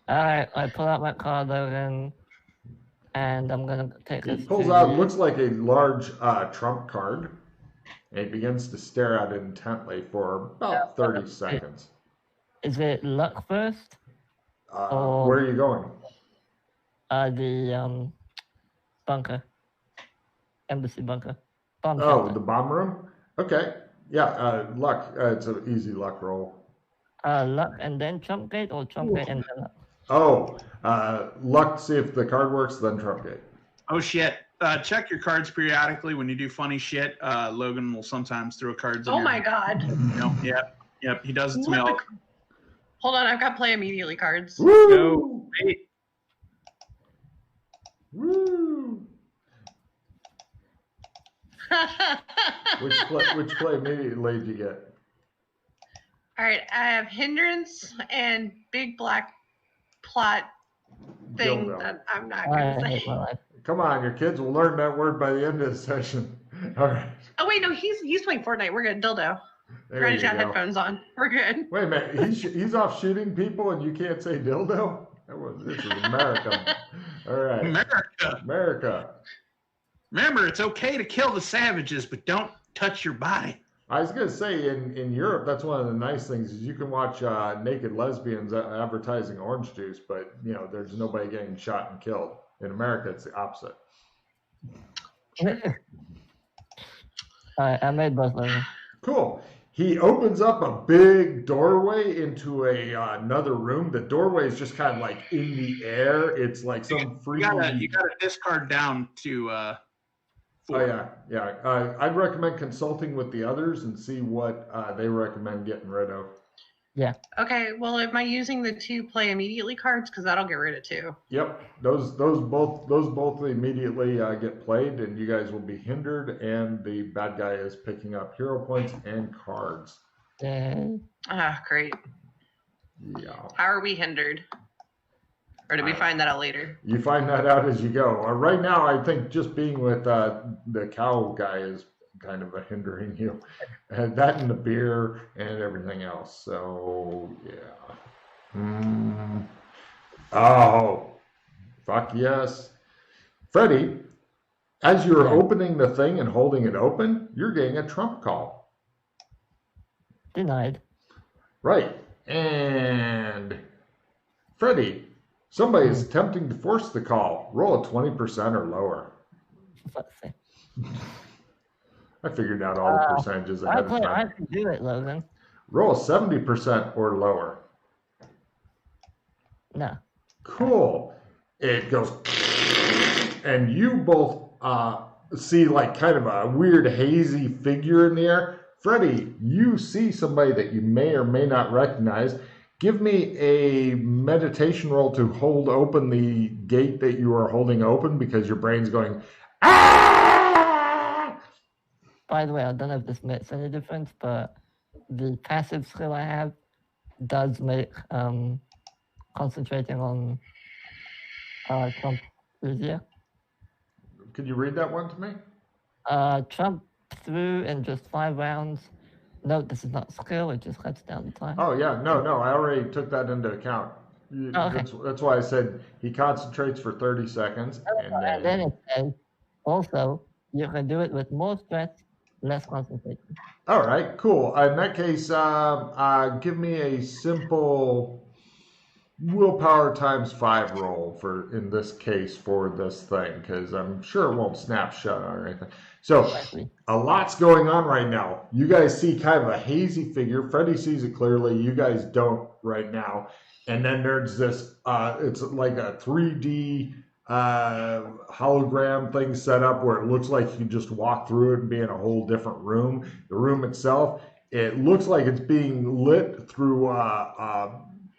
Alright, I pull out my card, Logan, and I'm gonna take He this pulls out, looks like a large trump card, and he begins to stare at it intently for about 30 seconds. Is it luck first? Or Where are you going? the bunker. Embassy bunker. Bomb Oh, shelter. the bomb room? Okay. Yeah, luck. It's an easy luck roll. Luck and then trump gate, or trump gate and then luck? Oh, luck, see if the card works, then trump gate. Oh, shit. Check your cards periodically when you do funny shit. Logan will sometimes throw cards in Oh your- my god. Yep, he does it to me all. Hold on, I've got play immediately cards. Woo! Go. Wait. Woo! Which play immediately did you get? All right, I have hindrance and big black plot thing Dildo. that I'm not I gonna hate my say. life. Come on, your kids will learn that word by the end of the session. All right. Oh wait, no, he's playing Fortnite. We're good. Dildo. There Granny's you got go. headphones on. We're good. Wait a minute. He's off shooting people and you can't say dildo? This is America. All right. America. Remember, it's okay to kill the savages, but don't touch your body. I was going to say, in Europe, that's one of the nice things is you can watch naked lesbians advertising orange juice, but, there's nobody getting shot and killed. In America, it's the opposite. Alright, I made both of them. Cool. He opens up a big doorway into another room. The doorway is just kind of like in the air. It's like some freaky... You gotta discard down to... Oh, yeah. I'd recommend consulting with the others and see what they recommend getting rid of. Yeah. Okay, well, am I using the 2 play immediately cards? Because that'll get rid of 2. Yep, those both immediately get played, and you guys will be hindered. And the bad guy is picking up hero points and cards. Ah, great. Yeah. How are we hindered? Or did we find that out later? You find that out as you go. Right now, I think just being with the cow guy is kind of hindering you. And that and the beer and everything else. So, yeah. Oh, fuck yes. Freddie, as you're opening the thing and holding it open, you're getting a trump call. Denied. Right. And Freddie, somebody is attempting to force the call. Roll a 20% or lower. I figured out all the percentages ahead of time. I can do it, Logan. Roll 70% or lower. No. Cool. It goes, and you both see like kind of a weird hazy figure in the air. Freddie, you see somebody that you may or may not recognize. Give me a meditation roll to hold open the gate that you are holding open because your brain's going, ah! By the way, I don't know if this makes any difference, but the passive skill I have does make concentrating on Trump easier. Could you read that one to me? Trump through in just 5 rounds. Note this is not skill, it just cuts down the time. Oh, yeah. No, I already took that into account. Okay. That's why I said he concentrates for 30 seconds. And then it says, also, you can do it with more stress, less concentration. All right, cool. In that case, give me a simple willpower times 5 roll in this case for this thing, because I'm sure it won't snap shut or anything. So a lot's going on right now. You guys see kind of a hazy figure. Freddie sees it clearly. You guys don't right now. And then there's this, it's like a 3D hologram thing set up where it looks like you can just walk through it and be in a whole different room. The room itself, it looks like it's being lit through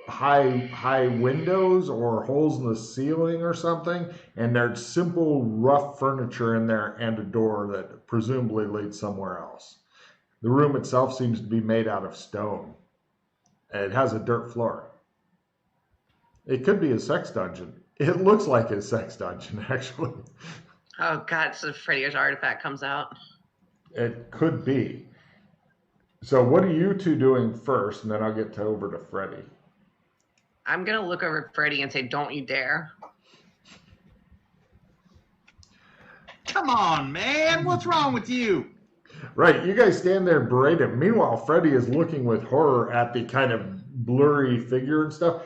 high windows or holes in the ceiling or something, and there's simple rough furniture in there and a door that presumably leads somewhere else. The room itself seems to be made out of stone. It has a dirt floor. It could be a sex dungeon. It looks like a sex dungeon, actually. Oh god, so Freddy's artifact comes out. It could be. So what are you two doing first, and then I'll get over to Freddy. I'm going to look over at Freddy and say, don't you dare. Come on, man. What's wrong with you? Right, you guys stand there and berate him. Meanwhile, Freddy is looking with horror at the kind of blurry figure and stuff.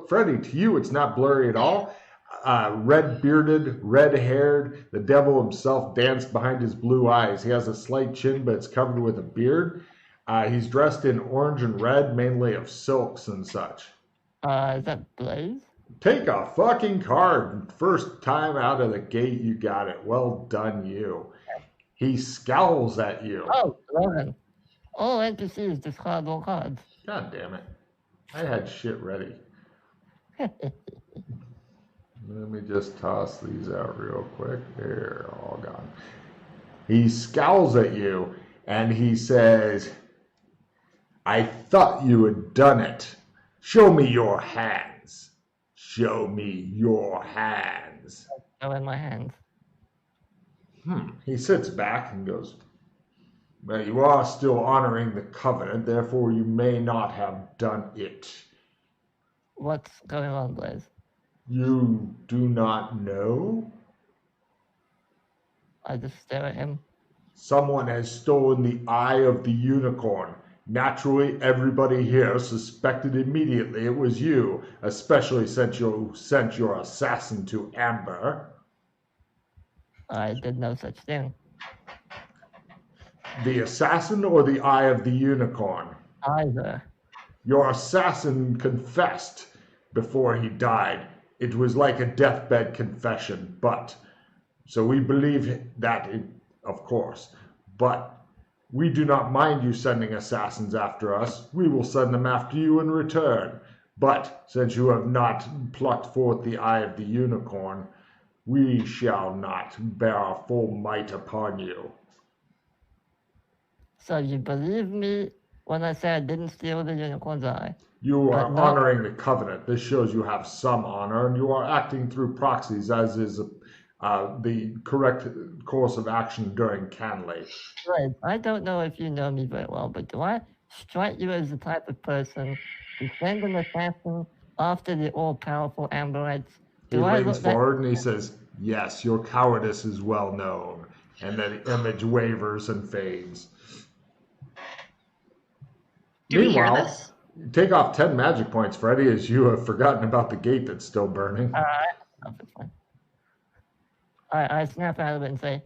Freddy, to you, it's not blurry at all. Red-bearded, red-haired, the devil himself danced behind his blue eyes. He has a slight chin, but it's covered with a beard. He's dressed in orange and red, mainly of silks and such. Is that Blaze? Take a fucking card. First time out of the gate, you got it. Well done, you. He scowls at you. Oh, Logan. All NPCs discard all cards. God damn it. I had shit ready. Let me just toss these out real quick. They're all gone. He scowls at you and he says, I thought you had done it. Show me your hands. Show me your hands. Go in my hands. He sits back and goes, well, you are still honoring the covenant, therefore you may not have done it. What's going on, Blaze? You do not know? I just stare at him. Someone has stolen the eye of the unicorn. Naturally, everybody here suspected immediately it was you, especially since you sent your assassin to Amber. I did no such thing. The assassin or the eye of the unicorn? Either. Your assassin confessed before he died. It was like a deathbed confession, but... So we believe that, of course. But we do not mind you sending assassins after us. We will send them after you in return. But since you have not plucked forth the eye of the unicorn, we shall not bear our full might upon you. So you believe me when I say I didn't steal the unicorn's eye? You are But not- honoring the covenant. This shows you have some honor, and you are acting through proxies, as is the correct course of action during Canley. Right. I don't know if you know me very well, but do I strike you as the type of person to send an assassin after the all-powerful Amberites? He Do I leans look that? forward and he says, yes, your cowardice is well known. And then the image wavers and fades. Do we hear Meanwhile, this? take off 10 magic points, Freddy, as you have forgotten about the gate that's still burning. Oh, it's fine. I snap out of it and say,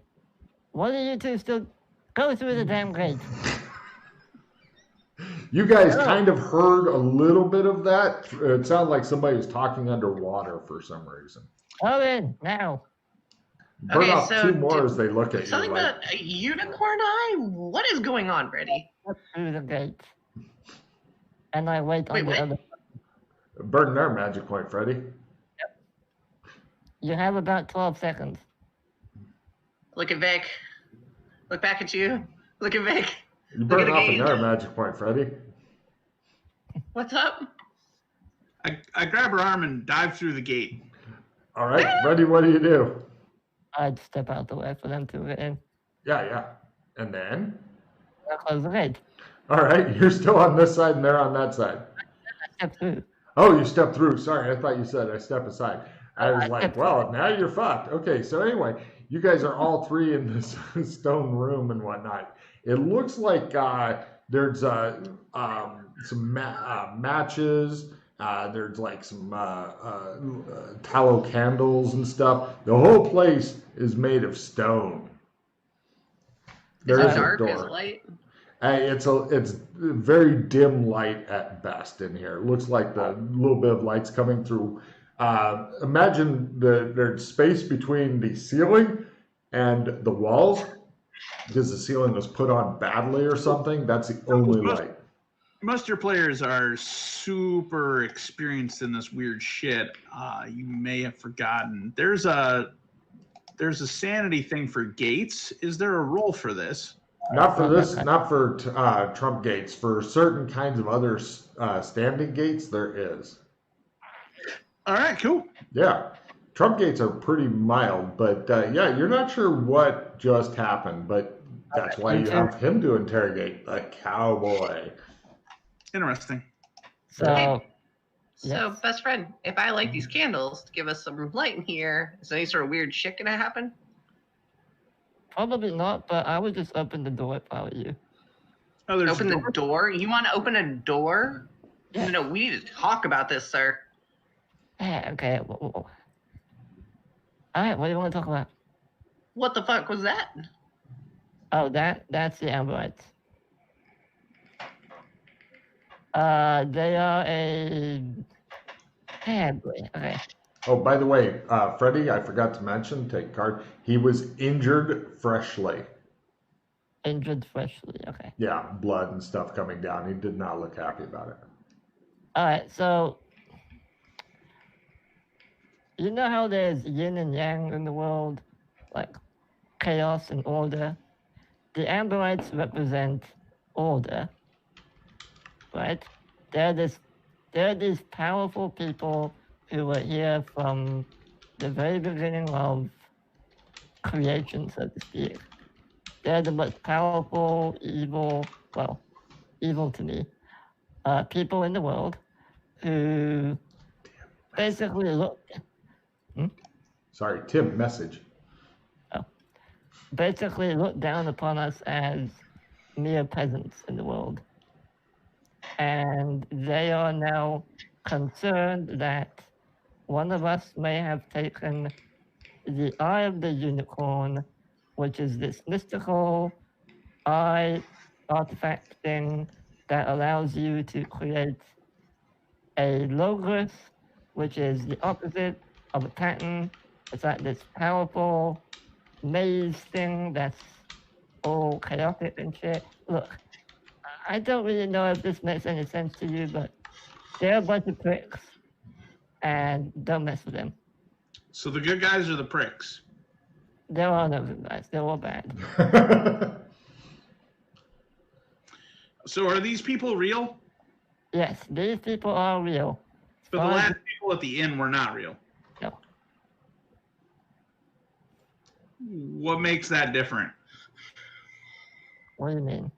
what are you two still? Go through the damn gate. You guys Oh. kind of heard a little bit of that. It sounded like somebody was talking underwater for some reason. Go in, now. Burn Okay, off so 2 more did- as they look at you. Something Like, about a unicorn eye? What is going on, Freddy? Go through the gate. And I wait Wait, on the what? other. burn their magic point, Freddy. You have about 12 seconds. Look at Vic. Look back at you. Look at Vic. You Look at burn the off gate. another magic point, Freddy. What's up? I grab her arm and dive through the gate. All right, Freddy, what do you do? I'd step out the way for them to get in. Yeah. And then? I'll close the gate. All right, you're still on this side and they're on that side. I step through. Oh, you step through. Sorry, I thought you said I step aside. I was I like, stepped well, now you're fucked. Okay, so anyway, you guys are all three in this stone room and whatnot. It looks like there's some matches. There's like some tallow candles and stuff. The whole place is made of stone. There Is is it a dark? Is door. it light? It's very dim light at best in here. It looks like the little bit of light's coming through. Imagine there's space between the ceiling and the walls because the ceiling was put on badly or something. That's the only light. Most of your players are super experienced in this weird shit. You may have forgotten. There's a sanity thing for gates. Is there a role for this? Not for this, not for Trump gates. For certain kinds of other standing gates, there is. All right, cool. Yeah. Trump gates are pretty mild, but yeah, you're not sure what just happened, but that's why you have him to interrogate the cowboy. Interesting. So So, Yes. best friend, if I light these candles to give us some light in here, is any sort of weird shit gonna happen? Probably not, but I would just open the door if I were you. Oh, there's Open a the door? door? You want to open a door? Yeah. No, we need to talk about this, sir. Yeah, okay. All right, what do you want to talk about? What the fuck was that? Oh, that's the Amberites. They are a... Okay. Oh, by the way, Freddie, I forgot to mention, take a card. He was injured freshly. Injured freshly, okay. Yeah, blood and stuff coming down. He did not look happy about it. Alright, so... You know how there's yin and yang in the world? Like, chaos and order? The Amberites represent order, right? They're these powerful people who were here from the very beginning of creation, so to speak. They're the most powerful, evil to me, people in the world who basically look... Sorry, Tim, message. basically look down upon us as mere peasants in the world. And they are now concerned that one of us may have taken the Eye of the Unicorn, which is this mystical eye artifact thing that allows you to create a logos, which is the opposite of a pattern. It's like this powerful maze thing that's all chaotic and shit. Look, I don't really know if this makes any sense to you, but they're a bunch of pricks, and don't mess with them. So the good guys are the pricks. There are no good guys. They're all bad. So are these people real? Yes, these people are real. But the last people at the inn were not real. No. What makes that different? What do you mean?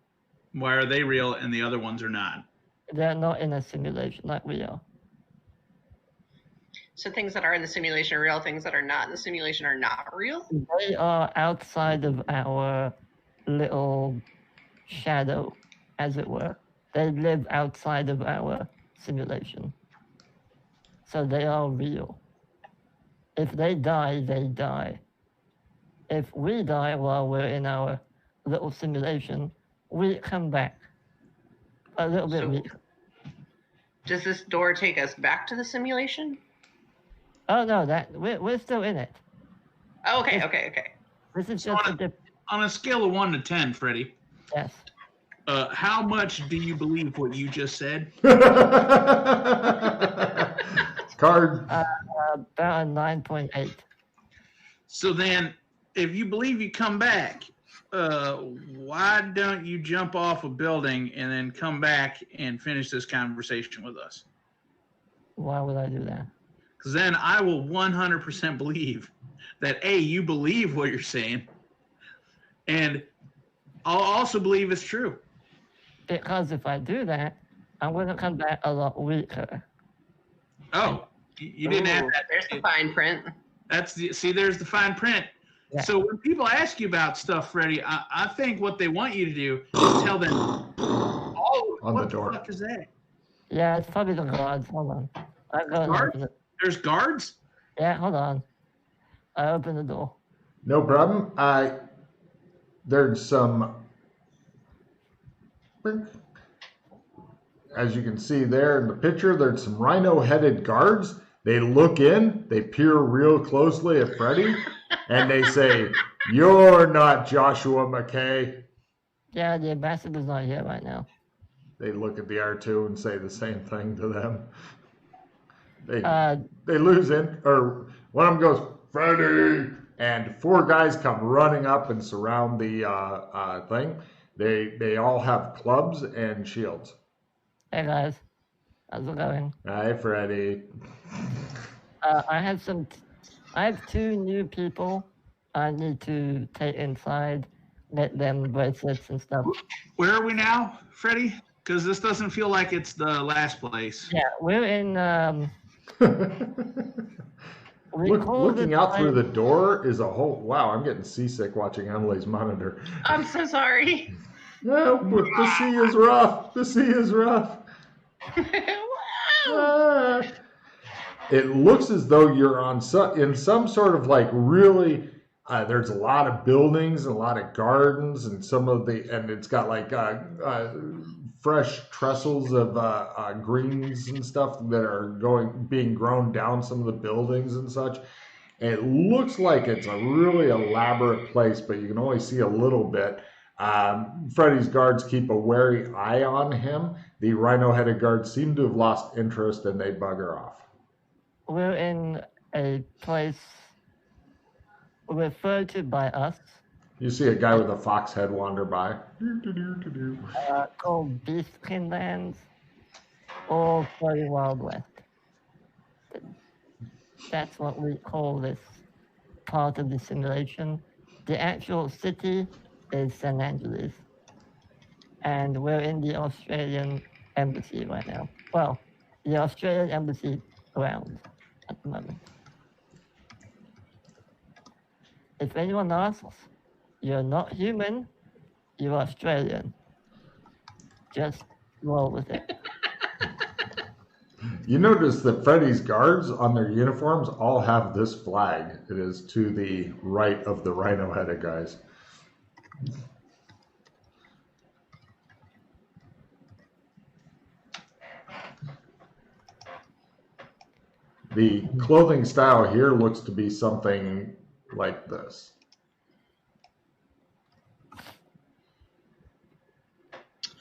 Why are they real and the other ones are not? They're not in a simulation like we are. So things that are in the simulation are real, things that are not in the simulation are not real? They are outside of our little shadow, as it were. They live outside of our simulation. So they are real. If they die, they die. If we die while we're in our little simulation, we come back a little bit weak. Does this door take us back to the simulation? Oh no, we're still in it. Oh, okay. This is just a different. On a scale of 1 to 10, Freddie, Yes. how much do you believe what you just said? Card. About a 9.8. So then, if you believe you come back, why don't you jump off a building and then come back and finish this conversation with us? Why would I do that? Because then I will 100% believe that A, you believe what you're saying, and I'll also believe it's true. Because if I do that, I'm going to come back a lot weaker. Oh, you didn't add that. There's the fine print. There's the fine print. Yeah. So when people ask you about stuff, Freddie, I think what they want you to do is tell them, oh, On what the door. fuck is that? Yeah, it's probably the guards. Hold on. I go and Guards? open it. There's guards? Yeah, hold on. I open the door. No problem. There's some, as you can see there in the picture, there's some rhino-headed guards. They look in, they peer real closely at Freddie, and they say, "You're not Joshua McKay." Yeah, the ambassador's not here right now. They look at the R2 and say the same thing to them. Uh, They lose in, or one of them goes, "Freddie!" And 4 guys come running up and surround the thing. They all have clubs and shields. Hey guys, how's it going? Hi, Freddie. I have 2 new people I need to take inside, get them bracelets and stuff. Where are we now, Freddie? Because this doesn't feel like it's the last place. Yeah, we're in. Looking out through the door is a whole. Wow, I'm getting seasick watching Emily's monitor. I'm so sorry. No, the sea is rough. The sea is rough. Wow. It looks as though you're in some sort of like really. There's a lot of buildings and a lot of gardens and and it's got like fresh trestles of greens and stuff that are being grown down some of the buildings and such. It looks like it's a really elaborate place, but you can only see a little bit. Freddy's guards keep a wary eye on him. The rhino-headed guards seem to have lost interest and they bugger off. We're in a place referred to by us. You see a guy with a fox head wander by. Called Beastkin Lands or Furry Wild West. That's what we call this part of the simulation. The actual city is San Angeles. And we're in the Australian embassy right now. Well, the Australian embassy grounds at the moment. If anyone asks, you're not human, you're Australian. Just roll with it. You notice that Freddy's guards on their uniforms all have this flag. It is to the right of the rhino-headed guys. The clothing style here looks to be something like this.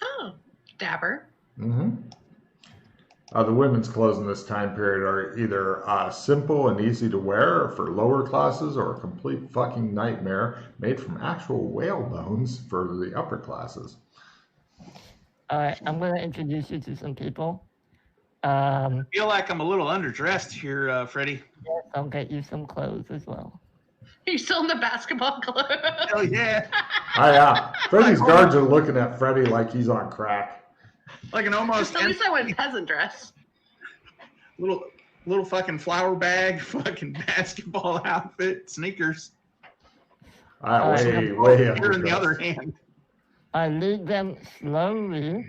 Oh, dapper. Mm-hmm. The women's clothes in this time period are either simple and easy to wear for lower classes or a complete fucking nightmare made from actual whale bones for the upper classes. All right, I'm going to introduce you to some people. I feel like I'm a little underdressed here, Freddy. Yes, I'll get you some clothes as well. Are you still in the basketball club? Hell yeah. Oh, yeah. Freddy's guards are looking at Freddy like he's on crack. Like an almost At least I went peasant dress. little fucking flower bag, fucking basketball outfit, sneakers. Way Here in the other underdressed. hand. I lead them slowly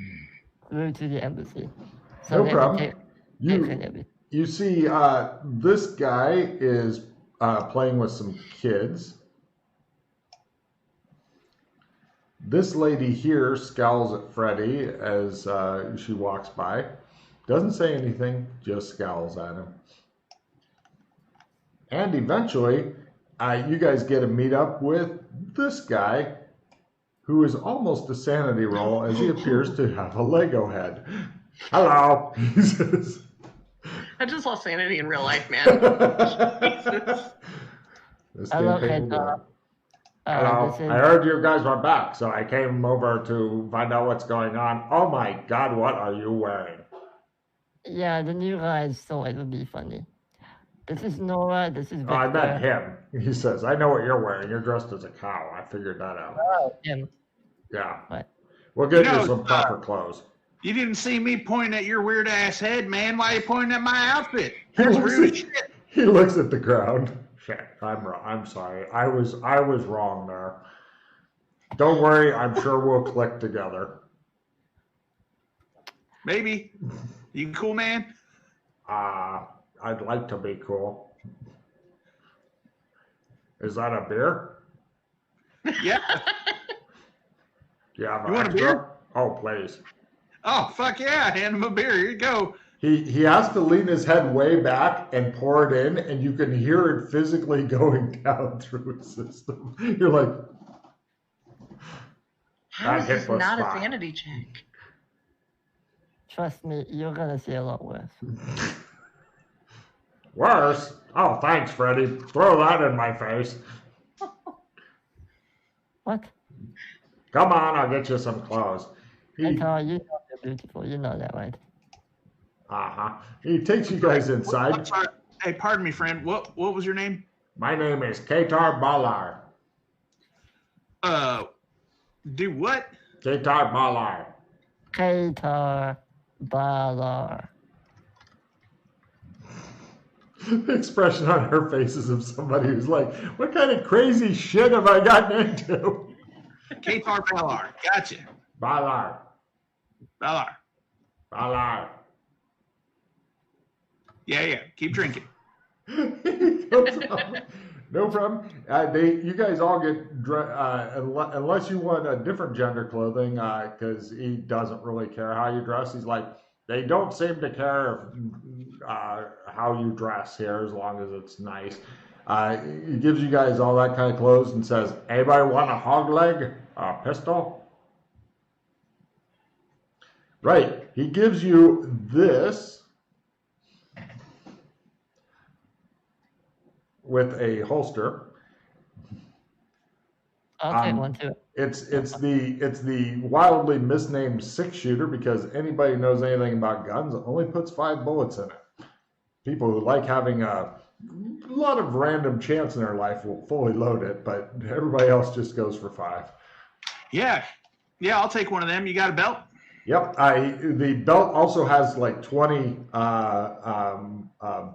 through to the embassy. So No they problem. can take everything. You see, this guy is playing with some kids. This lady here scowls at Freddy as she walks by. Doesn't say anything, just scowls at him. And eventually, you guys get to meet up with this guy, who is almost a sanity roll as he appears to have a Lego head. Hello, he says. I just lost sanity in real life, man. Jesus. This Hello, campaign will Kate. work. Hello, I heard you guys were back, so I came over to find out what's going on. Oh my God, what are you wearing? Yeah, the new guys thought it would be funny. This is Nora, this is Victor. Oh, I met him. He says, I know what you're wearing. You're dressed as a cow. I figured that out. Oh, him. Yeah. What? We'll get You know, you some proper clothes. You didn't see me pointing at your weird ass head, man. Why are you pointing at my outfit? He That's looks rude at- shit. He looks at the ground. Shit, I'm wrong. I'm sorry. I was wrong there. Don't worry. I'm sure we'll click together. Maybe. You cool, man? I'd like to be cool. Is that a beer? Yeah. Do you have You want a extra? beer? Oh, please. Oh, fuck yeah. Hand him a beer. Here you go. He has to lean his head way back and pour it in, and you can hear it physically going down through his system. You're like, How That is hit this was not fine. a sanity check? Trust me, you're gonna see a lot worse. worse? Oh, thanks, Freddy. Throw that in my face. What? Come on, I'll get you some clothes. Hey, Carl, you know you're beautiful. You know that, right? He takes you guys inside. Hey, pardon me, friend. What was your name? My name is Katar Balar. Do what? Katar Balar. Katar Balar. The expression on her face is of somebody who's like, what kind of crazy shit have I gotten into? Katar Balar. Gotcha. Balar. Balar. Balar. Yeah. Keep drinking. No problem. You guys all get unless you want a different gender clothing, because he doesn't really care how you dress. He's like, they don't seem to care how you dress here as long as it's nice. He gives you guys all that kind of clothes and says, anybody want a hog leg, a pistol? Right. He gives you this with a holster. I'll take one too. It's the wildly misnamed 6-shooter because anybody who knows anything about guns only puts 5 bullets in it. People who like having a lot of random chance in their life will fully load it, but everybody else just goes for 5. Yeah, I'll take one of them. You got a belt? Yep. The belt also has like 20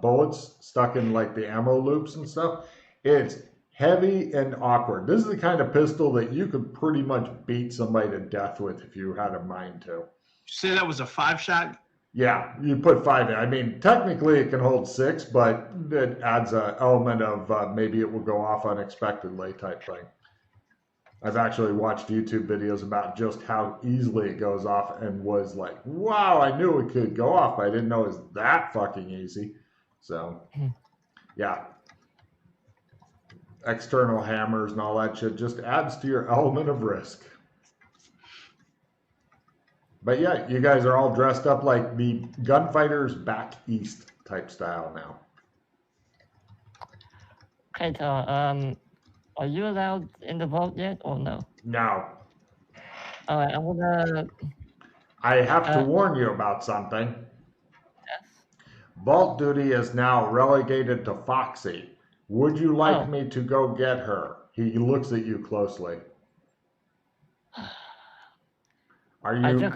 bullets stuck in like the ammo loops and stuff. It's heavy and awkward. This is the kind of pistol that you could pretty much beat somebody to death with if you had a mind to. Did you say that was a 5-shot? Yeah, you put 5 in. I mean, technically it can hold 6, but it adds an element of maybe it will go off unexpectedly type thing. I've actually watched YouTube videos about just how easily it goes off and was like, wow, I knew it could go off, but I didn't know it was that fucking easy. So, yeah. External hammers and all that shit just adds to your element of risk. But yeah, you guys are all dressed up like the gunfighters back east type style now. Katar, are you allowed in the vault yet or no? No. All right, I'm gonna. I have to warn you about something. Yes. Vault duty is now relegated to Foxy. Would you like me to go get her? He looks at you closely. Are you?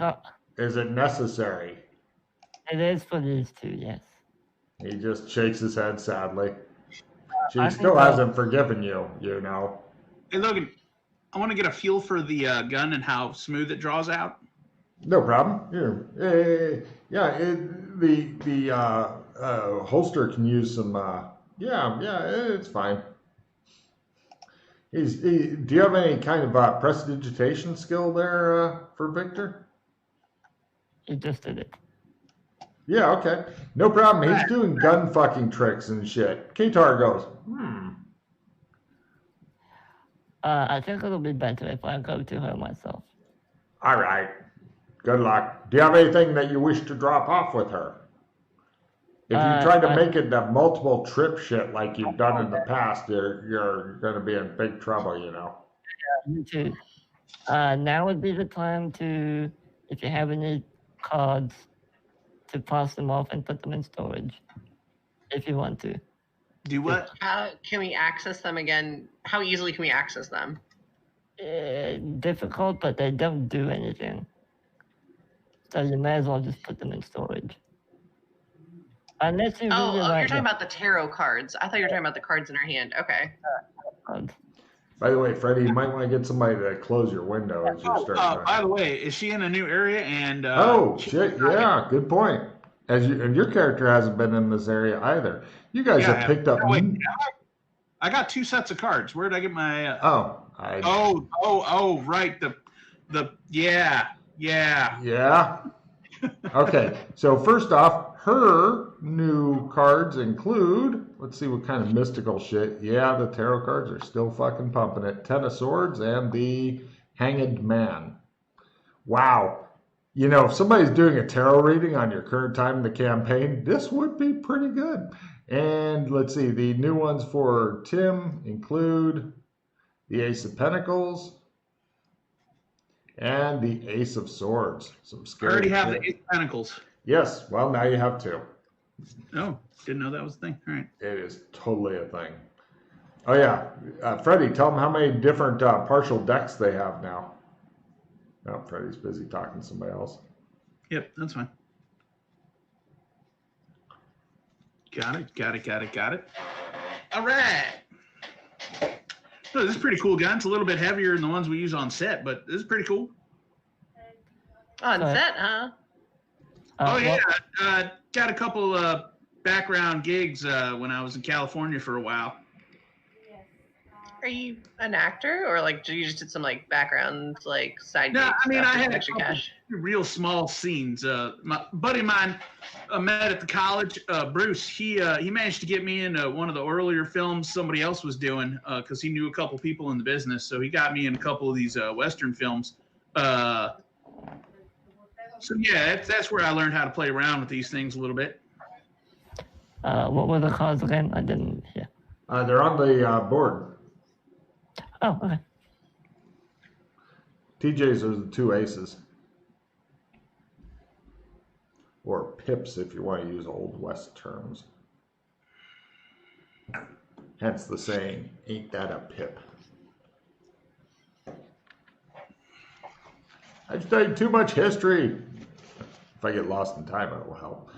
Is it necessary? It is for these two, yes. He just shakes his head sadly. She still hasn't forgiven you, you know. Hey, Logan, I want to get a feel for the gun and how smooth it draws out. No problem. Here, the holster can use some. It's fine. Do you have any kind of prestidigitation skill there for Victor? He just did it. Yeah, okay. No problem. He's doing gun fucking tricks and shit. Katar goes, I think it'll be better if I go to her myself. All right. Good luck. Do you have anything that you wish to drop off with her? If you try to make it the multiple trip shit like you've done in the past, you're going to be in big trouble, you know. Yeah, you too. Now would be the time to, if you have any cards, to pass them off and put them in storage, if you want to. Do what? Can we access them again? How easily can we access them? Difficult, but they don't do anything. So you may as well just put them in storage. Unless you really you're talking about the tarot cards. I thought you were talking about the cards in our hand. Okay. By the way, Freddie, you might want to get somebody to close your window as you start. By the way, is she in a new area? And shit, yeah, good point. And your character hasn't been in this area either. You guys have picked up. Wait, I got 2 sets of cards. Where did I get my? Right. Yeah. Okay, so first off, her new cards include, let's see what kind of mystical shit. Yeah, the tarot cards are still fucking pumping it. 10 of Swords and the Hanged Man. Wow. You know, if somebody's doing a tarot reading on your current time in the campaign, this would be pretty good. And let's see, the new ones for Tim include the Ace of Pentacles and the Ace of Swords. Some scary I already have shit. the Ace of Pentacles. Yes, well, now you have 2. Oh, didn't know that was a thing. All right. It is totally a thing. Oh, yeah. Freddie, tell them how many different partial decks they have now. No, Freddie's busy talking to somebody else. Yep, that's fine. Got it. All right. So this is pretty cool gun. It's a little bit heavier than the ones we use on set, but this is pretty cool. On set, huh? Got a couple background gigs when I was in California for a while. Are you an actor, or like you just did some like background like side? No, I mean I had extra cash. Real small scenes. My buddy of mine met at the college. Bruce, he managed to get me into one of the earlier films somebody else was doing because he knew a couple people in the business. So he got me in a couple of these Western films. So yeah, that's where I learned how to play around with these things a little bit. What were the cards again? I didn't hear. They're on the board. Oh, okay. TJ's are the 2 aces. Or pips if you want to use Old West terms. Hence the saying, ain't that a pip? I've studied too much history. If I get lost in time, it will help.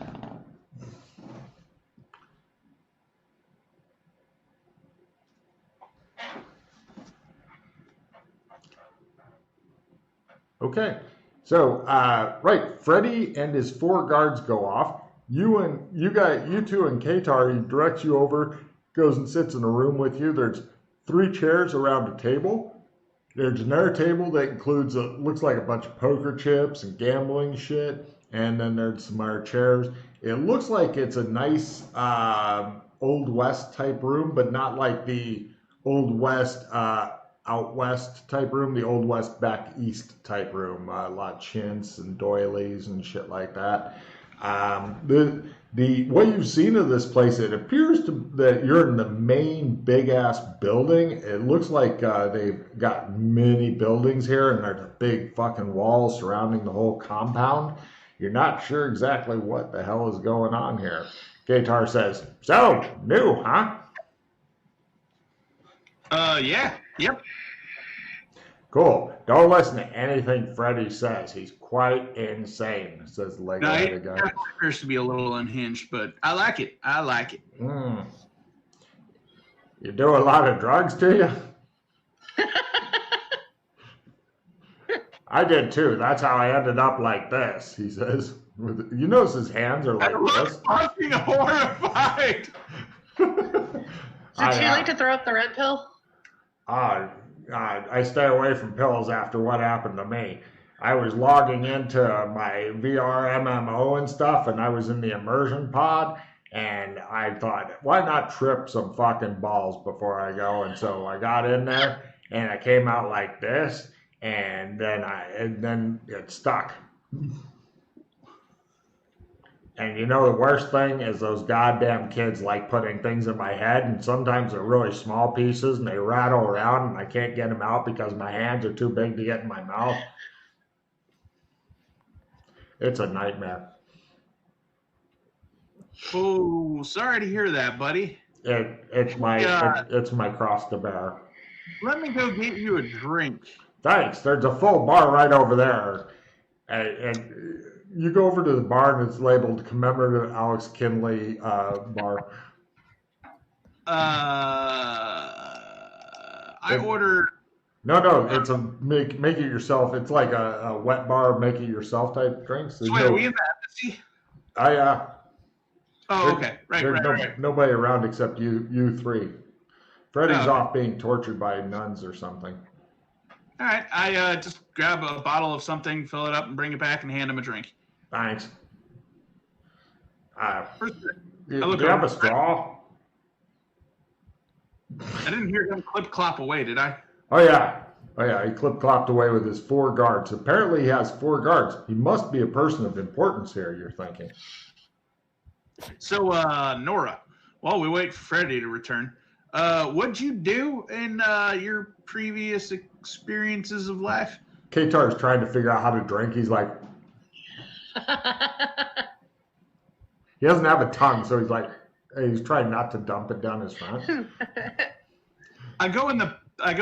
Okay, so right, Freddy and his 4 guards go off. You two and Katar, he directs you over, goes and sits in a room with you. There's 3 chairs around a table. There's another table that includes looks like a bunch of poker chips and gambling shit, and then there's some other chairs. It looks like it's a nice Old West type room, but not like the Old West out west type room, the Old West back east type room. A lot of chintz and doilies and shit like that. The what you've seen of this place, it appears that you're in the main big ass building. It looks like they've got many buildings here, and there's a big fucking wall surrounding the whole compound. You're not sure exactly what the hell is going on here. Gatar says, "So new, huh?" Yeah. Yep. Cool. Don't listen to anything Freddy says. He's quite insane, says the leg-headed guy. He appears to be a little unhinged, but I like it. You do a lot of drugs, do you? I did too. That's how I ended up like this, he says. You notice his hands are like this? I'm fucking horrified. Is it too late to throw up the red pill? I stay away from pills after what happened to me. I was logging into my VR MMO and stuff, and I was in the immersion pod, and I thought, why not trip some fucking balls before I go? And so I got in there, and I came out like this, and then it stuck. And you know the worst thing is those goddamn kids like putting things in my head, and sometimes they're really small pieces and they rattle around and I can't get them out because my hands are too big to get in my mouth. It's a nightmare. Oh, sorry to hear that, buddy. It's my cross to bear. Let me go get you a drink. Thanks. There's a full bar right over there. And you go over to the bar and it's labeled commemorative Alex Kinley bar. I order. No, it's a make it yourself. It's like a wet bar, make it yourself type drinks. So wait, are we in the embassy? Oh, okay. Right. Nobody around except you 3. Freddy's off being tortured by nuns or something. All right, I just grab a bottle of something, fill it up, and bring it back and hand him a drink. Thanks. Do you have a straw? I didn't hear him clip-clop away, did I? Oh yeah, he clip-clopped away with his 4 guards. Apparently he has 4 guards. He must be a person of importance here, you're thinking. So, Nora, while we wait for Freddy to return, what'd you do in your previous experiences of life? Katar's trying to figure out how to drink. He's like... He doesn't have a tongue, so he's trying not to dump it down his front. I go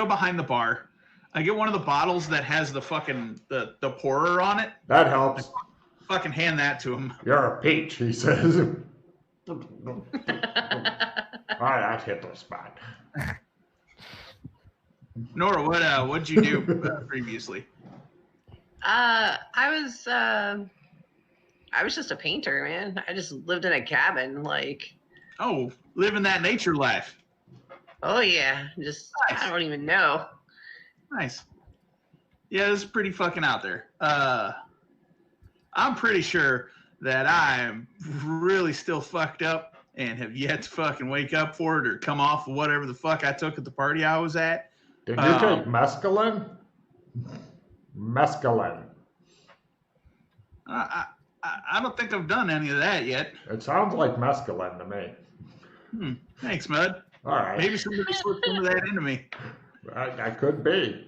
behind the bar. I get one of the bottles that has the fucking the pourer on it. That helps. fucking hand that to him. You're a peach, he says. All right, that hit the spot. Nora, what'd you do previously? I was just a painter, man. I just lived in a cabin, like. Oh, living that nature life. Oh yeah, just Nice. I don't even know. Nice. Yeah, this is pretty fucking out there. I'm pretty sure that I'm really still fucked up and have yet to fucking wake up for it or come off of whatever the fuck I took at the party I was at. Did you take mescaline? Mescaline. I don't think I've done any of that yet. It sounds like mescaline to me. Thanks, Mud. All right. Maybe somebody slipped some of that into me. That could be.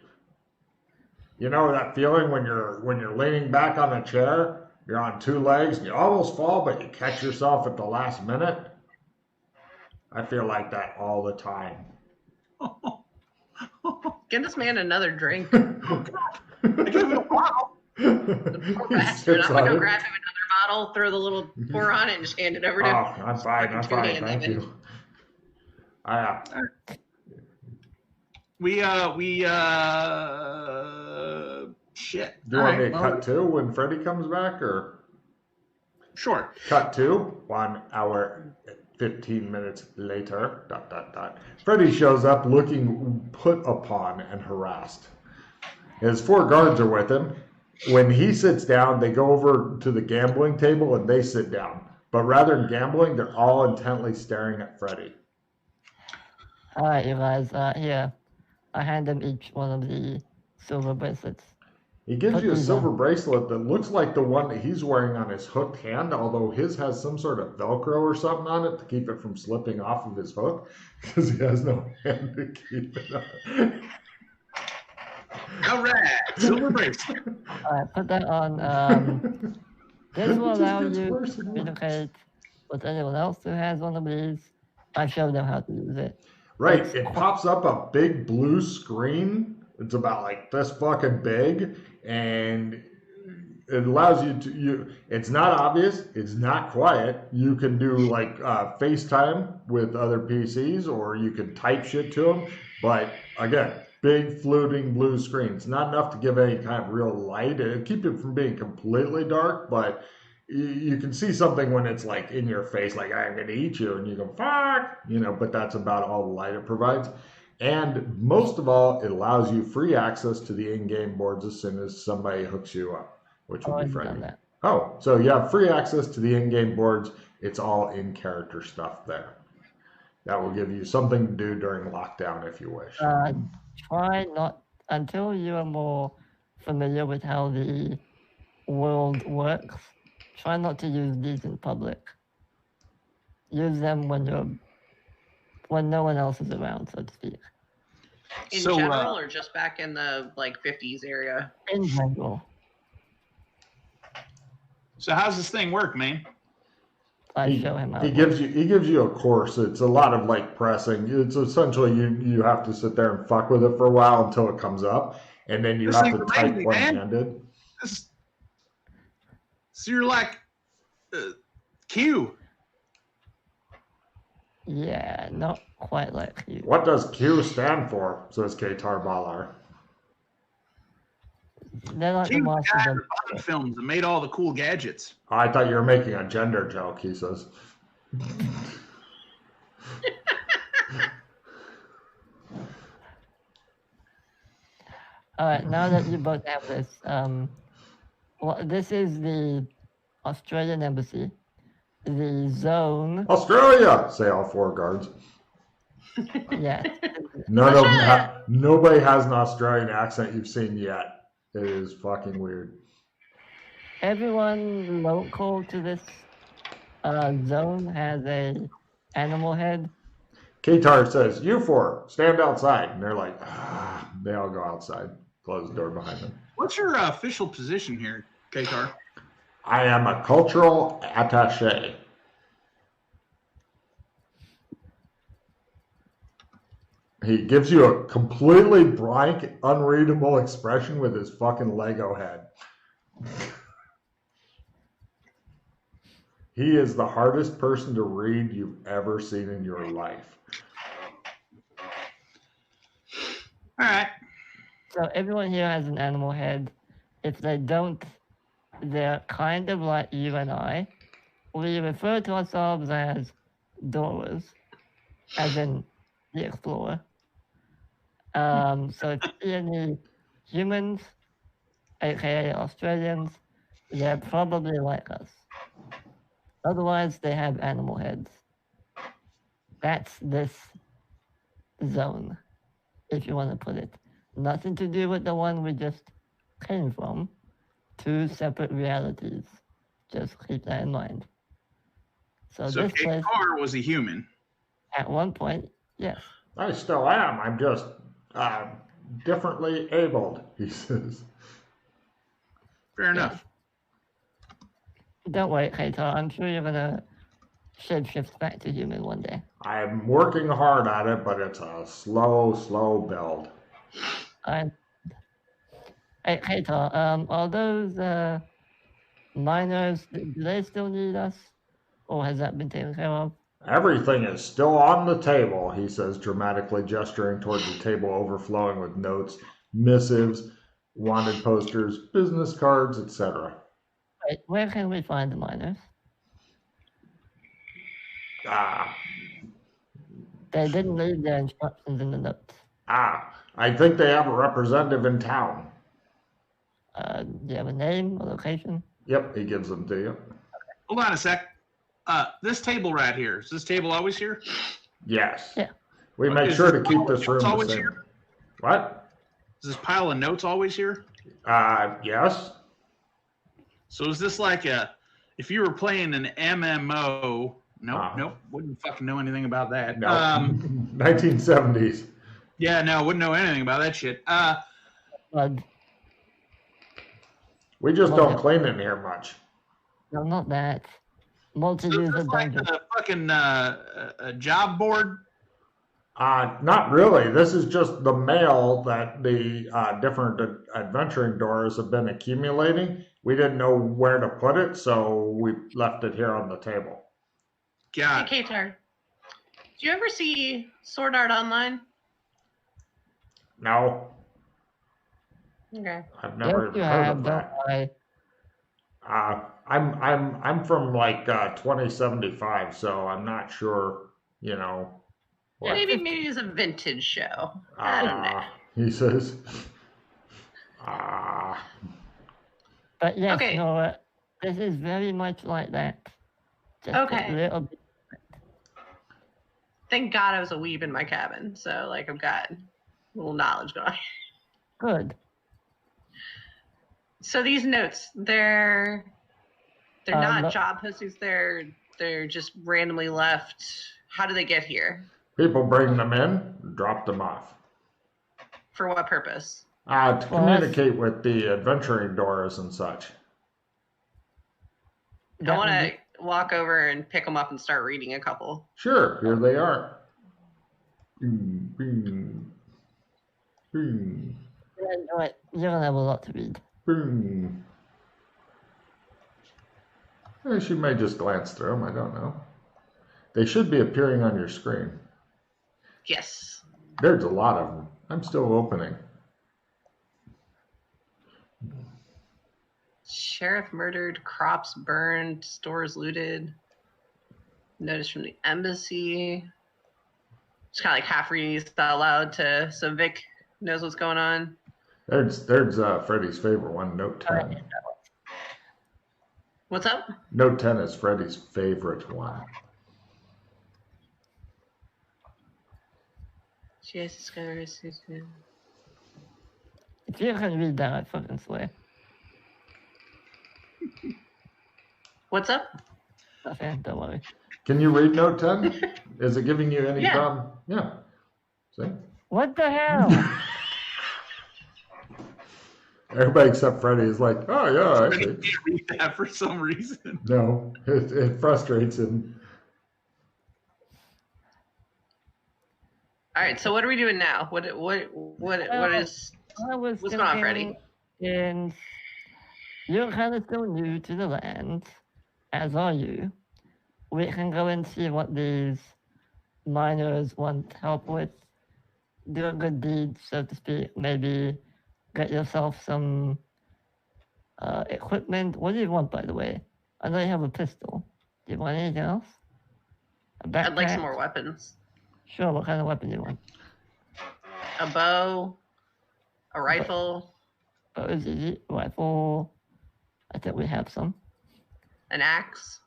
You know that feeling when you're leaning back on a chair, you're on two legs, and you almost fall, but you catch yourself at the last minute? I feel like that all the time. Get this man another drink. I gave it a bottle. Poor bastard. I'm gonna go grab him another bottle, throw the little pour on it, and just hand it over to him. Oh, I'm fine, thank you. Shit. Do you want me to cut to when Freddy comes back, or? Sure. Cut to 1 hour, 15 minutes later, ... Freddy shows up looking put upon and harassed. His 4 guards are with him. When he sits down, they go over to the gambling table and they sit down. But rather than gambling, they're all intently staring at Freddy. All right, you guys. Here, I hand them each one of the silver bracelets. He gives you a silver bracelet that looks like the one that he's wearing on his hooked hand, although his has some sort of Velcro or something on it to keep it from slipping off of his hook, because he has no hand to keep it on. All right, silver bracelet. All right, put that on. This will allow you to communicate with anyone else who has one of these. I showed them how to use it. Right, it pops up a big blue screen. It's about like this fucking big, and it allows you to, it's not obvious, it's not quiet. You can do like FaceTime with other PCs, or you can type shit to them. But again, big floating blue screen. It's not enough to give any kind of real light. It'll keep it from being completely dark, but you can see something when it's like in your face, like I'm gonna eat you, and you go fuck, but that's about all the light it provides. And most of all, it allows you free access to the in-game boards as soon as somebody hooks you up, which will be Freddy. Oh, so you have free access to the in-game boards. It's all in-character stuff there. That will give you something to do during lockdown if you wish. Try not, until you are more familiar with how the world works, try not to use these in public. Use them when no one else is around, so to speak. In general, or just back in the 50s area? In general. So how's this thing work, man? I show him how. He gives you a course. It's a lot of pressing. It's essentially you have to sit there and fuck with it for a while until it comes up, and then you have to type one-handed. So you're like Q. Yeah, not quite like you. What does Q stand for? Says K'Tar Balar. They're like the monsters of Bond films that made all the cool gadgets. Oh, I thought you were making a gender joke, he says. All right, now that you both have this, this is the Australian Embassy. The zone. Australia! Say all 4 guards. Yes. Nobody has an Australian accent you've seen yet. It is fucking weird. Everyone local to this zone has a animal head. K'Tar says, "You 4, stand outside." And they're like, they all go outside. Close the door behind them. What's your official position here, K'Tar? I am a cultural attaché. He gives you a completely blank, unreadable expression with his fucking Lego head. He is the hardest person to read you've ever seen in your life. All right. So everyone here has an animal head. If they don't, they're kind of like you and I. We refer to ourselves as Doras, as in the explorer. So if you see any humans, aka Australians, they're probably like us. Otherwise, they have animal heads. That's this zone, if you want to put it. Nothing to do with the one we just came from. Two separate realities. Just keep that in mind. So So this place, Car was a human. at one point, yes. I still am. I'm just differently abled, he says. Fair enough. Don't worry, Katar. I'm sure you're gonna shapeshift back to human one day. I'm working hard at it, but it's a slow build. Hey, Katar, are those miners, do they still need us? Or has that been taken care of? Everything is still on the table, he says, dramatically gesturing toward the table overflowing with notes, missives, wanted posters, business cards, etc. Wait, where can we find the miners? They didn't leave their instructions in the notes. I think they have a representative in town. Do you have a name or location? Yep, he gives them to you. Hold on a sec. This table right here, is this table always here? Yes. Yeah. We make Is sure this to keep pile of this room notes the always same. here? What? Is this pile of notes always here? Yes. So is this like if you were playing an MMO? Nope, wouldn't fucking know anything about that. No. 1970s. Yeah, no, wouldn't know anything about that shit. We just don't clean in here much. No, not that. So Multi-user is this like dungeon. a fucking a job board? Not really. This is just the mail that the different adventuring doors have been accumulating. We didn't know where to put it, so we left it here on the table. God. Hey, Katar, do you ever see Sword Art Online? No, Okay. I've never Yes, even you heard have, of don't that. worry. I'm from like 2075, so I'm not sure. What? Maybe it's a vintage show. I don't know. He says. But yes, Okay. Nora, this is very much like that. Just Okay. a little bit. Thank God I was a weeb in my cabin, so like I've got a little knowledge going. Good. So these notes, they're not look- job postings. They're just randomly left. How do they get here? People bring them in, drop them off. For what purpose? To communicate with the adventuring doors and such. I want to walk over and pick them up and start reading a couple. Sure, here they are. Bing, bing, bing, You're gonna have a lot to read. bing. She may just glance through them, I don't know. They should be appearing on your screen. Yes. There's a lot of them. I'm still opening. Sheriff murdered, crops burned, stores looted. Notice from the embassy. Just kind of like half reading these out loud so Vic knows what's going on. There's Freddie's favorite one, Note 10. What's up? Note 10 is Freddie's favorite one. She has discovered. If you can read that, I fucking swear. What's up? Okay, don't worry. Can you read Note 10? Is it giving you any problem? Yeah. See? What the hell? Everybody except Freddie is like, oh yeah, I see. Can't read that for some reason. No, it frustrates him. All right. So what are we doing now? What is? I was What's going on, Freddie? And you're kind of still new to the land, as are you. we can go and see what these miners want help with. Do a good deed, so to speak. Maybe get yourself some equipment. What do you want, by the way? I know you have a pistol. Do you want anything else? A backpack? I'd like some more weapons. Sure, what kind of weapon do you want? A bow, a rifle, Uzi rifle. I think we have some. an axe.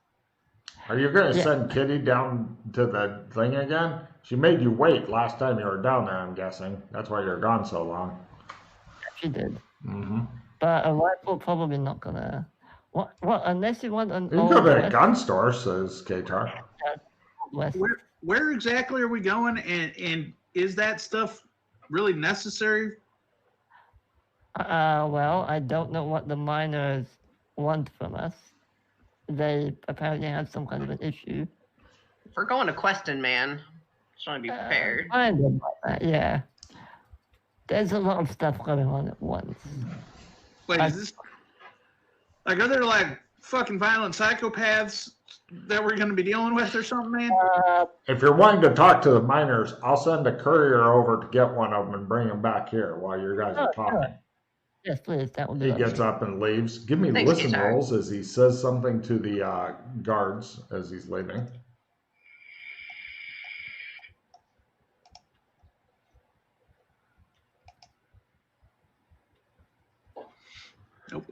Are you going to send Kitty down to the thing again? She made you wait last time you were down there, I'm guessing. That's why you're gone so long. She did. Mm-hmm. But a rifle probably not gonna. What? Unless you want an You can go to a gun store, says Katar. Where exactly are we going? And is that stuff really necessary? Well, I don't know what the miners want from us. They apparently have some kind of an issue. If we're going to Queston, man, just want to be prepared. Kind of like that, yeah. There's a lot of stuff going on at once. Wait, is this like, are there like fucking violent psychopaths that we're going to be dealing with or something, man? If you're wanting to talk to the miners, I'll send a courier over to get one of them and bring them back here while you guys are talking. Sure. Yes, please. That would be. He gets up and leaves. Give me Thanks, listen Katar. rolls as he says something to the guards as he's leaving. Nope.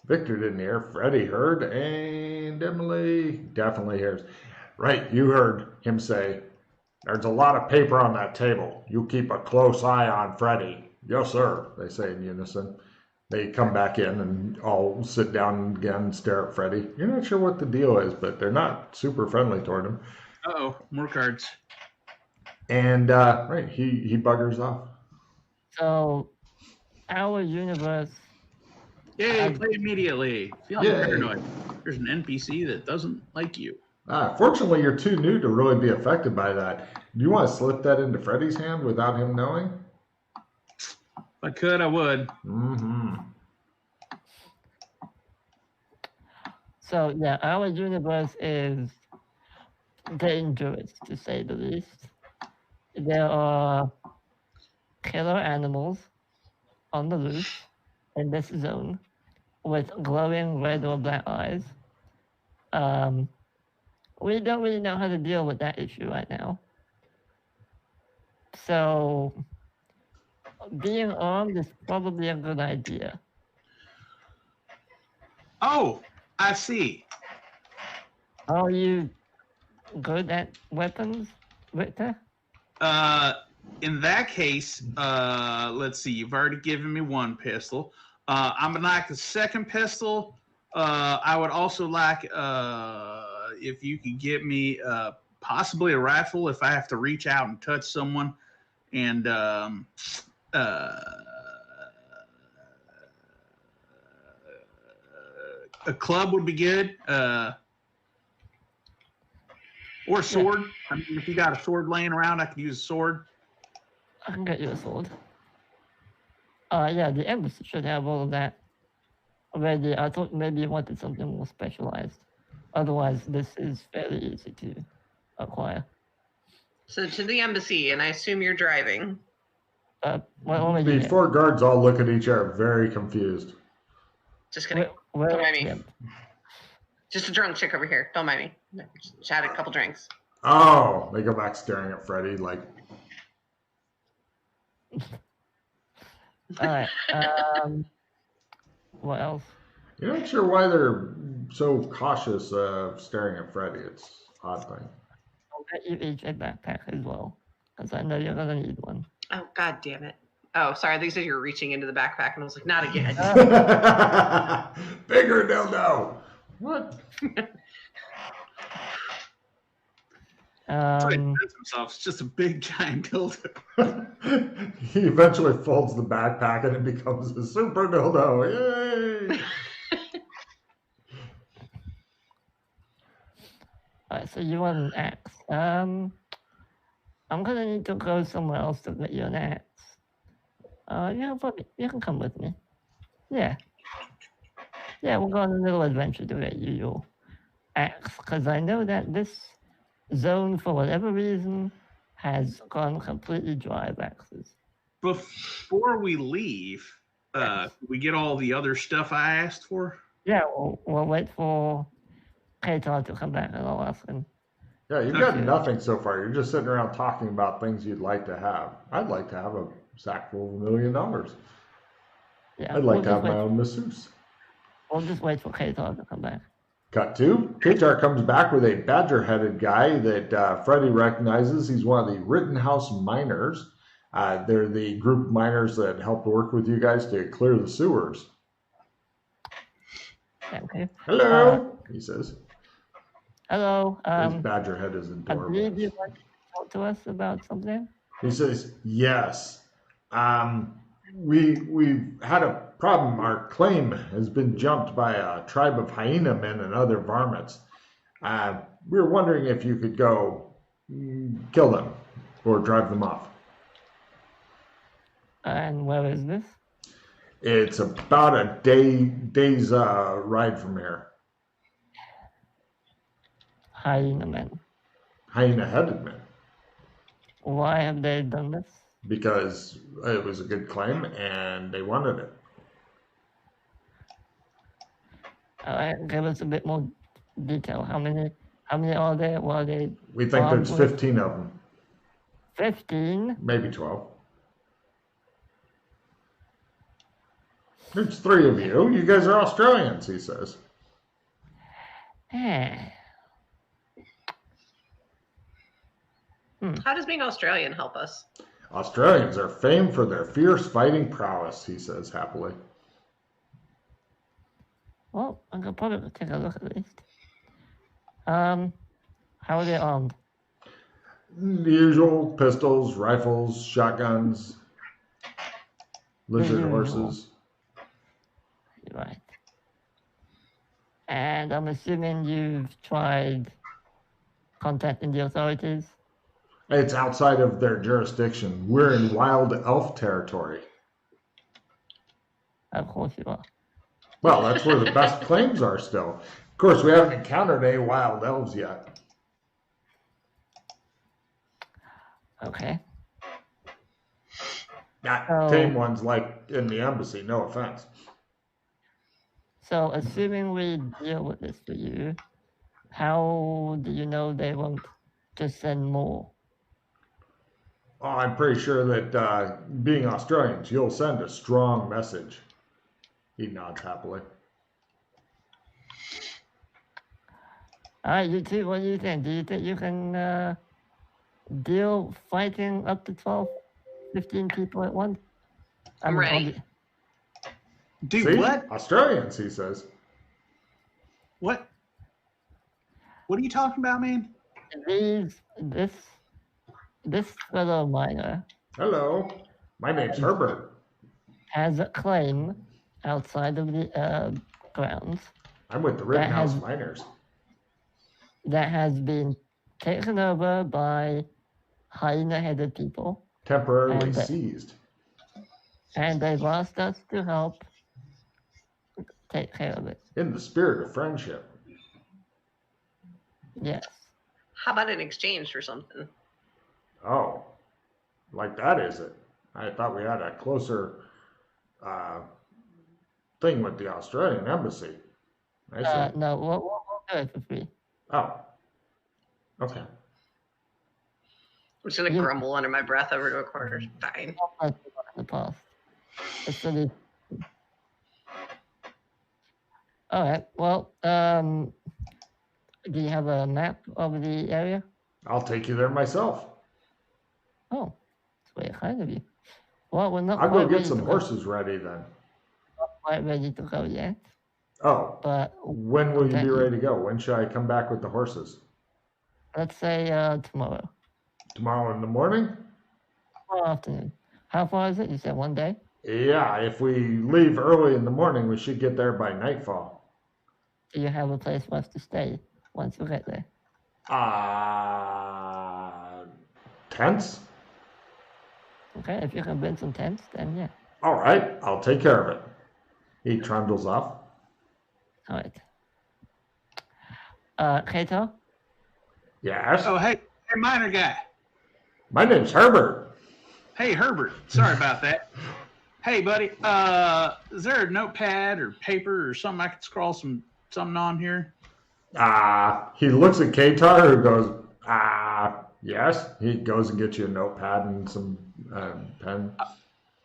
Victor didn't hear. Freddie heard, and Emily definitely hears. Right, you heard him say, "There's a lot of paper on that table. You keep a close eye on Freddie." "Yes, sir," they say in unison. They come back in and all sit down again and stare at Freddie. You're not sure what the deal is, but they're not super friendly toward him. Uh-oh, more cards. And right, he buggers off. So, our universe. Yay, play immediately. Feeling Yay. paranoid. There's an NPC that doesn't like you. Fortunately, you're too new to really be affected by that. Do you want to slip that into Freddie's hand without him knowing? If I could, I would. Mm-hmm. So, yeah, our universe is dangerous, to say the least. There are killer animals on the loose in this zone with glowing red or black eyes. We don't really know how to deal with that issue right now. So, being armed is probably a good idea. Oh, I see. Are you good at weapons, Victor? In that case, let's see. You've already given me one pistol. I'm gonna like the second pistol. I would also like if you could get me possibly a rifle if I have to reach out and touch someone, and a club would be good. Or a sword. I mean, if you got a sword laying around, I could use a sword. I can get you a sword. Yeah, the embassy should have all of that already. I thought maybe you wanted something more specialized. Otherwise, this is fairly easy to acquire. So to the embassy, and I assume you're driving. The four guards all look at each other, very confused. Just kidding. Don't mind me. Just a drunk chick over here. Don't mind me. Just had a couple drinks. Oh, they go back staring at Freddie like. All right. What else? You're not sure why they're so cautious of staring at Freddie. It's an odd thing. I'll get you each a backpack as well, because I know you're gonna need one. Oh, god damn it. Oh, sorry. They said you were reaching into the backpack, and I was like, not again. Bigger dildo. What? It's just a big giant dildo. He eventually folds the backpack and it becomes a super dildo. Yay! Alright, so you want an axe. I'm gonna need to go somewhere else to get you an axe. You can come with me. Yeah. Yeah, we'll go on a little adventure to get you axe? Because I know that this zone, for whatever reason, has gone completely dry of axes. Before we leave, we get all the other stuff I asked for. Yeah, we'll wait for Katar to come back and I'll ask him. Yeah, you've got nothing so far. You're just sitting around talking about things you'd like to have. I'd like to have a sack full of $1 million. Yeah, I'd like to have my own masseuse. We'll just wait for Katar to come back. Cut to. Katar comes back with a badger-headed guy that Freddie recognizes. He's one of the Rittenhouse miners. They're the group of miners that helped work with you guys to clear the sewers. Okay. Hello, he says. Hello. His badger head is I adorable. believe you'd like to talk to us about something? He says, yes. We've had a problem. Our claim has been jumped by a tribe of hyena men and other varmints. We were wondering if you could go kill them or drive them off. And where is this? It's about a day's ride from here. Hyena men. Hyena-headed men. Why have they done this? Because it was a good claim and they wanted it. All right, give us a bit more detail. How many are there? What are they? We think there's 15 of them. 15? Maybe 12. There's 3 of you. You guys are Australians, he says. How does being Australian help us? Australians are famed for their fierce fighting prowess, he says happily. Well, I could probably take a look at least. How are they armed? The usual pistols, rifles, shotguns, lizard horses. Right. And I'm assuming you've tried contacting the authorities? It's outside of their jurisdiction. We're in wild elf territory. Of course you are. Well, that's where the best claims are still. Of course, we haven't encountered any wild elves yet. Okay. Not tame ones like in the embassy, no offense. So, assuming we deal with this for you, how do you know they won't just send more? Oh, I'm pretty sure that being Australians, you'll send a strong message. He nods happily. All right, you two, what do you think? Do you think you can deal fighting up to 12, 15 people at once? I'm ready. Dude, See? what? Australians, he says. What? What are you talking about, man? This fellow miner Hello, my name's Herbert. has a claim outside of the grounds I'm with the Rittenhouse Miners. that has been taken over by hyena-headed people, Temporarily seized. and they've asked us to help take care of it. In the spirit of friendship. Yes. How about an exchange for something? Oh, like that is it? I thought we had a closer thing with the Australian embassy. I see. No, we'll do it for free. Oh, okay. I'm just gonna grumble under my breath over to a corner. Fine. In the past. It's really... All right. Well, do you have a map of the area? I'll take you there myself. Oh, it's very kind of you. Well, we're not I'll quite go get ready some to horses ready then. Not quite ready to go yet. Oh, But when will you be ready to go? When should I come back with the horses? let's say tomorrow. Tomorrow in the morning? Tomorrow afternoon. How far is it? You said one day? Yeah, if we leave early in the morning, we should get there by nightfall. Do you have a place for us to stay once we get there? Tents? Okay, if you can bring some tents, then yeah. All right, I'll take care of it. He trundles off. All right. Kato? Yes. Oh, hey, miner guy. My name's Herbert. Hey, Herbert. Sorry about that. Hey, buddy. Is there a notepad or paper or something I could scrawl something on here? He looks at Katar who goes, yes. He goes and gets you a notepad and some pen.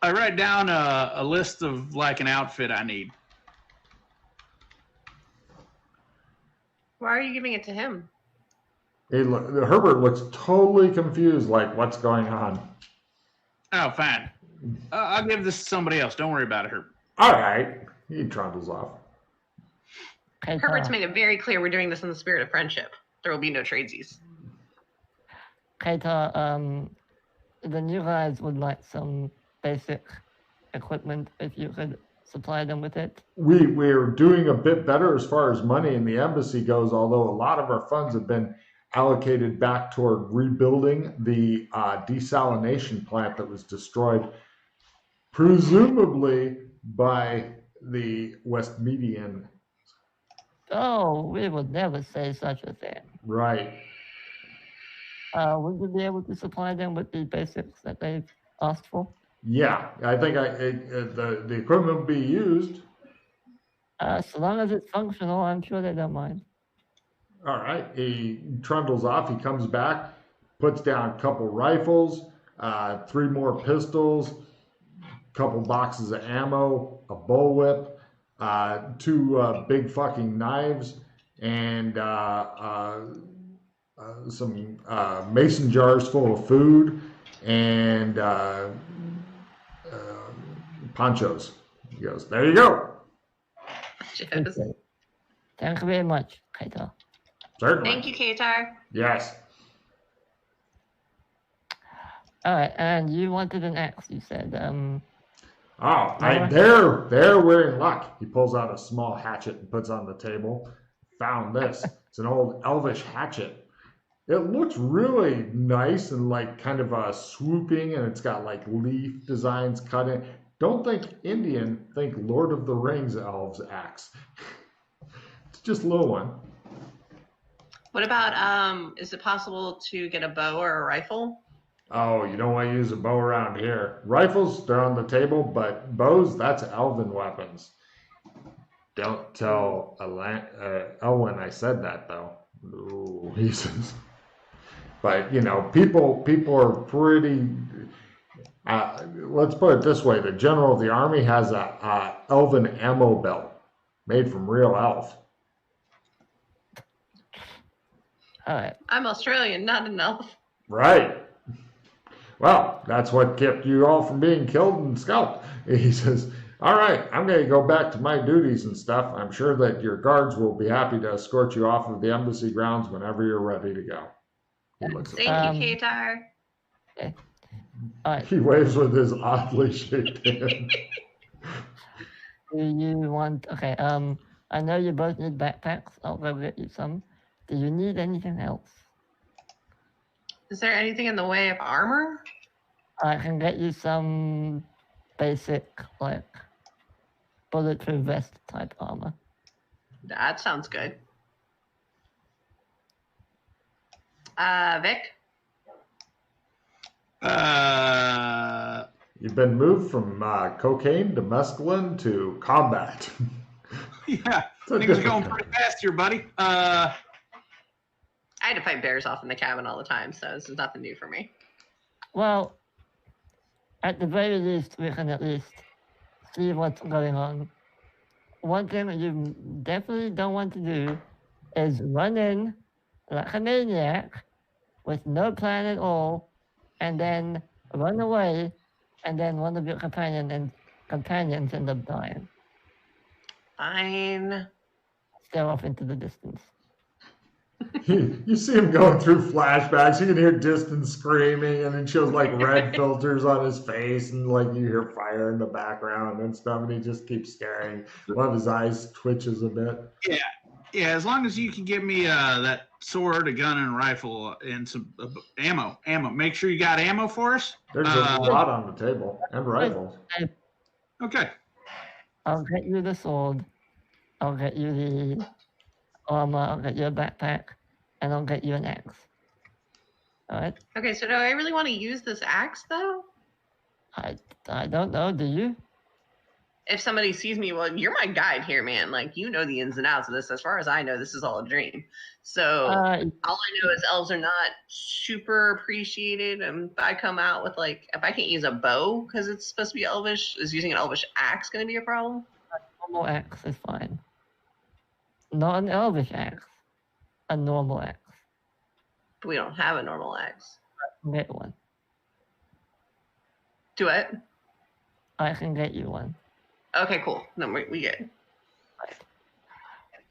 I write down a list of like an outfit I need. Why are you giving it to him? Herbert looks totally confused, like, what's going on? Oh, fine. I'll give this to somebody else. Don't worry about it, Herbert. All right. He trundles off. Kato. Herbert's made it very clear we're doing this in the spirit of friendship. There will be no tradesies. Kato, the new guys would like some basic equipment if you could supply them with it. We're doing a bit better as far as money in the embassy goes, although a lot of our funds have been allocated back toward rebuilding the desalination plant that was destroyed, presumably by the West Median. Oh, we would never say such a thing. Right. Would you be able to supply them with the basics that they've asked for? Yeah, I think the equipment will be used. So long as it's functional, I'm sure they don't mind. All right. He trundles off. He comes back, puts down a couple rifles, 3 more pistols, a couple boxes of ammo, a bullwhip, 2 big fucking knives, and some mason jars full of food, and ponchos. He goes, there you go. Cheers. Okay. Thank you very much, Kaito. Certainly. Thank you, Katar. Yes. All right, and you wanted an axe, you said. They're wearing luck. He pulls out a small hatchet and puts on the table. Found this. It's an old elvish hatchet. It looks really nice and like kind of swooping, and it's got like leaf designs cut in. Don't think Indian, think Lord of the Rings elves axe. It's just a little one. What about, is it possible to get a bow or a rifle? Oh, you don't want to use a bow around here. Rifles, they're on the table, but bows, that's elven weapons. Don't tell Elwyn I said that, though. Ooh, he says. But, you know, people are pretty... let's put it this way. The general of the army has a elven ammo belt made from real elf. All right. I'm Australian, not an elf. Right. Well, that's what kept you all from being killed and scalped. He says, all right, I'm going to go back to my duties and stuff. I'm sure that your guards will be happy to escort you off of the embassy grounds whenever you're ready to go. He looks at Thank you, Katar. Okay. All right. He waves with his oddly shaped hand. Do you want... Okay, I know you both need backpacks. I'll go get you some. Do you need anything else? Is there anything in the way of armor? I can get you some basic, like, bulletproof vest type armor. That sounds good. Vic? You've been moved from cocaine to mescaline to combat. Yeah, things are going pretty fast here, buddy. I had to fight bears off in the cabin all the time, so this is nothing new for me. Well, at the very least, we can at least see what's going on. One thing that you definitely don't want to do is run in like a maniac with no plan at all, and then run away, and then one of your companions end up dying. Fine. Stare off into the distance. You see him going through flashbacks. You can hear distant screaming, and it shows like red filters on his face, and like you hear fire in the background and stuff. And he just keeps staring. One of his eyes twitches a bit. Yeah. As long as you can give me that sword, a gun, and a rifle, and some ammo. Make sure you got ammo for us. There's a lot on the table and rifles. Okay. I'll get you the sword. I'll get you the armor, I'll get you a backpack, and I'll get you an axe. Alright? Okay, so do I really want to use this axe though? I don't know, do you? If somebody sees me, well, you're my guide here, man. Like, you know the ins and outs of this. As far as I know, this is all a dream. So all I know is elves are not super appreciated. And if I come out with, like, if I can't use a bow because it's supposed to be elvish, is using an elvish axe going to be a problem? A normal axe is fine. Not an elvish axe. A normal axe. But we don't have a normal axe. I can get one. Do it? I can get you one. Okay, cool. No, we get.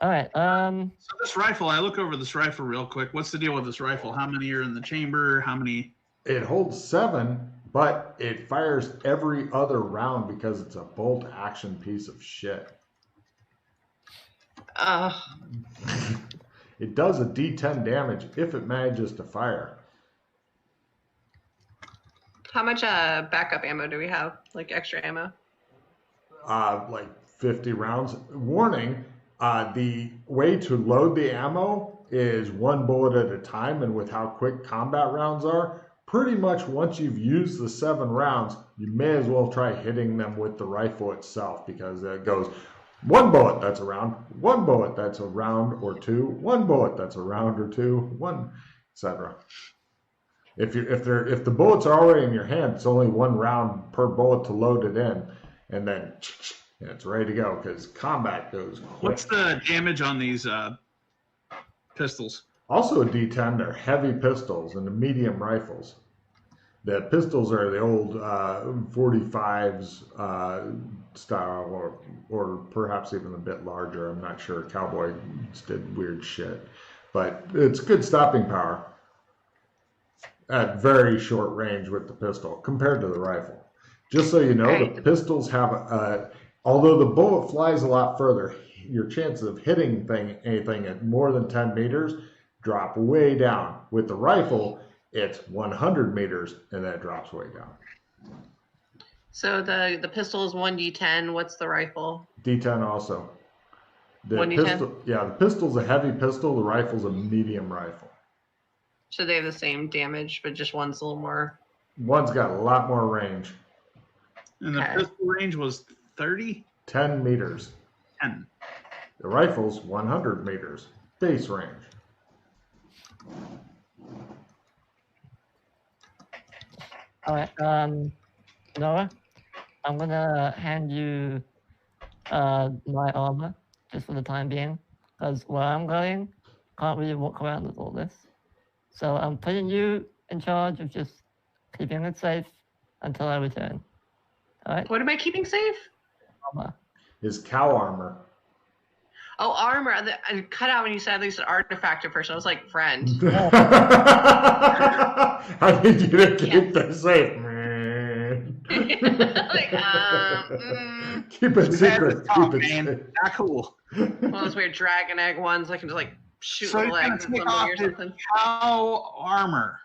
Alright, So this rifle, I look over this rifle real quick. What's the deal with this rifle? How many are in the chamber? How many? It holds 7, but it fires every other round because it's a bolt action piece of shit. It does a D10 damage if it manages to fire. How much backup ammo do we have? Like extra ammo? Like 50 rounds. Warning, the way to load the ammo is 1 bullet at a time, and with how quick combat rounds are, pretty much once you've used the 7 rounds, you may as well try hitting them with the rifle itself, because it goes 1 bullet, that's a round, 1 bullet, that's a round or 2, 1 bullet, that's a round or 2, 1, etc. If the bullets are already in your hand, it's only 1 round per bullet to load it in, and then it's ready to go because combat goes quick. What's the damage on these pistols? Also a D10, they're heavy pistols and the medium rifles. The pistols are the old 45s style, or perhaps even a bit larger. I'm not sure. Cowboys did weird shit. But it's good stopping power at very short range with the pistol compared to the rifle. Just so you know, the pistols have although the bullet flies a lot further, your chances of hitting anything at more than 10 meters drop way down. With the rifle, it's 100 meters, and then it drops way down. So the pistol is 1d10. What's the rifle? D10 also. The 1d10? pistol, yeah, the pistol's a heavy pistol. The rifle's a medium rifle. So they have the same damage, but just one's a little more. One's got a lot more range. And the pistol range was 30? 10 meters. 10. The rifle's 100 meters. Base range. Alright, Noah, I'm gonna hand you my armor just for the time being, because where I'm going, can't really walk around with all this. So I'm putting you in charge of just keeping it safe until I return. Alright? What am I keeping safe? Armor. Is cow armor. Oh, armor. I cut out when you said at least an artifact at first. I was like, friend. I need you to keep this safe. Like, Keep it secret. Keep it man. safe. Not cool. one of those weird dragon egg ones. I can just like shoot So the you're legs gonna at take somebody off or his something. cow armor.